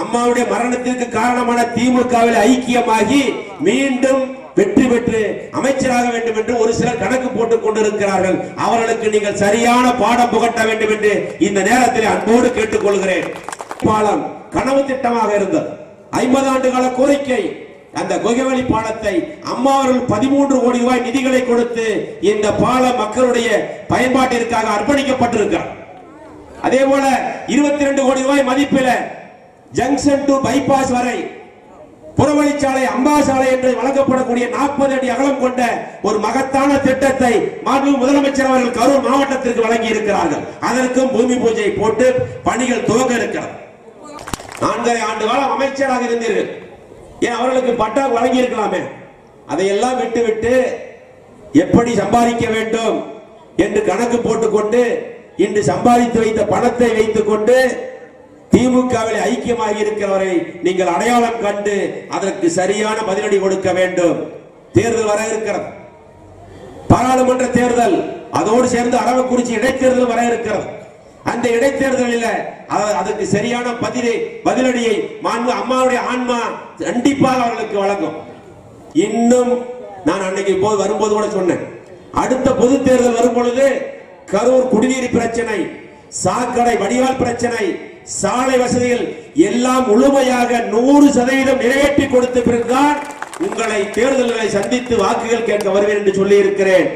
அம்மாவுடைய மரணத்திற்கு காரணமான திமுகவில் ஐக்கியமாகி மீண்டும் வெற்றி பெற்று அமைச்சராக வேண்டும் என்று ஒரு சிலர் கணக்கு போட்டுக் கொண்டிருக்கிறார்கள். அவர்களுக்கு நீங்கள் சரியான பாடம் புகட்ட வேண்டும் என்று இந்த நேரத்தில் அன்போடு கேட்டுக்கொள்கிறேன். பாலம் கனவு திட்டமாக இருந்தது. 50 ஆண்டு கால கோரிக்கை. அந்த கொகைவழி பாலத்தை அம்மா அவர்கள் 13 கோடி ரூபாய் நிதிகளை கொடுத்து இந்த பாலம் மக்களுடைய பயன்பாட்டிற்காக அர்ப்பணிக்கப்பட்டிருக்கிறார். அதே போல 22 கோடி ரூபாய் மதிப்பில் ஜங்ஷன் டு பைபாஸ் வரை புறவழிச்சாலை அம்பாசாலை என்று வழங்கப்படக்கூடிய 40 அடி அகலம் கொண்ட ஒரு மகத்தான திட்டத்தை மாண்பு முதலமைச்சர் அவர்கள் கரூர் மாவட்டத்திற்கு வழங்கி இருக்கிறார்கள். அதற்கும் பூமி பூஜை போட்டு பணிகள் துவங்க இருக்கிறது. 4.5 ஆண்டு காலம் அமைச்சராக இருந்தீர்கள். ஏன் அவர்களுக்கு பட்டா வழங்கி இருக்கலாமே? அதையெல்லாம் விட்டுவிட்டு எப்படி சம்பாதிக்க வேண்டும் என்று கணக்கு போட்டுக்கொண்டு இன்று சம்பாதித்து வைத்த பணத்தை வைத்துக் கொண்டு திமுகவில் ஐக்கியமாகி இருக்கிறவரை நீங்கள் அடையாளம் கண்டு அதற்கு சரியான பதிலடி கொடுக்க வேண்டும். தேர்தல் வர இருக்கிறது. பாராளுமன்ற தேர்தல், அதோடு சேர்ந்து அரவக்குறிச்சி இடைத்தேர்தல் வர இருக்கிறது. அந்த இடைத்தேர்தலில் அதற்கு சரியான பதிலடியை அம்மாவுடைய ஆன்மா கண்டிப்பாக அவர்களுக்கு வழங்கும். இன்னும் நான் அன்னைக்கு போய் வரும்போது கூட சொன்னேன், அடுத்த பொது தேர்தல் வரும் பொழுது கரூர் குடிநீர் பிரச்சனை, சாக்கடை வடிகால் பிரச்சனை, சாலை வசதிகள் எல்லாம் முழுமையாக 100% நிறைவேற்றி கொடுத்த பிறகுதான் உங்களை தேர்தல்களை சந்தித்து வாக்குகள் கேட்க வருவேன் என்று சொல்லி இருக்கிறேன்.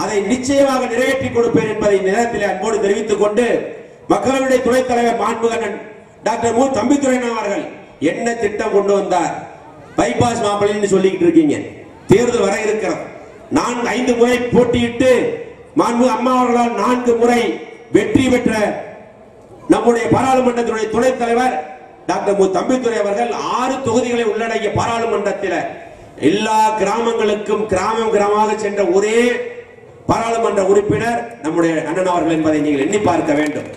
அதை நிச்சயமாக நிறைவேற்றி கொடுப்பேன் என்பதை நேரத்தில் அன்போடு தெரிவித்துக் கொண்டு, மக்களவையுடைய துணைத் தலைவர் மாண்புகண்ணன் டாக்டர் மு தம்பிதுரை அவர்கள் என்ன திட்டம் கொண்டு வந்தார்? பைபாஸ் மாம்பழம்னு சொல்லிக்கிட்டு இருக்கீங்க. தேர்தல் வர இருக்கிறது. நான் 5 முறை போட்டியிட்டு மாண்பு அம்மா அவர்களால் 4 முறை வெற்றி பெற்ற நம்முடைய பாராளுமன்றத்தினுடைய துணைத் தலைவர் டாக்டர் மு தம்பிதுரை அவர்கள் 6 தொகுதிகளை உள்ளடங்கிய பாராளுமன்றத்தில் எல்லா கிராமங்களுக்கும் கிராமமாக சென்ற ஒரே பாராளுமன்ற உறுப்பினர் நம்முடைய அண்ணன் அவர்கள் என்பதை நீங்கள் எண்ணி பார்க்க வேண்டும்.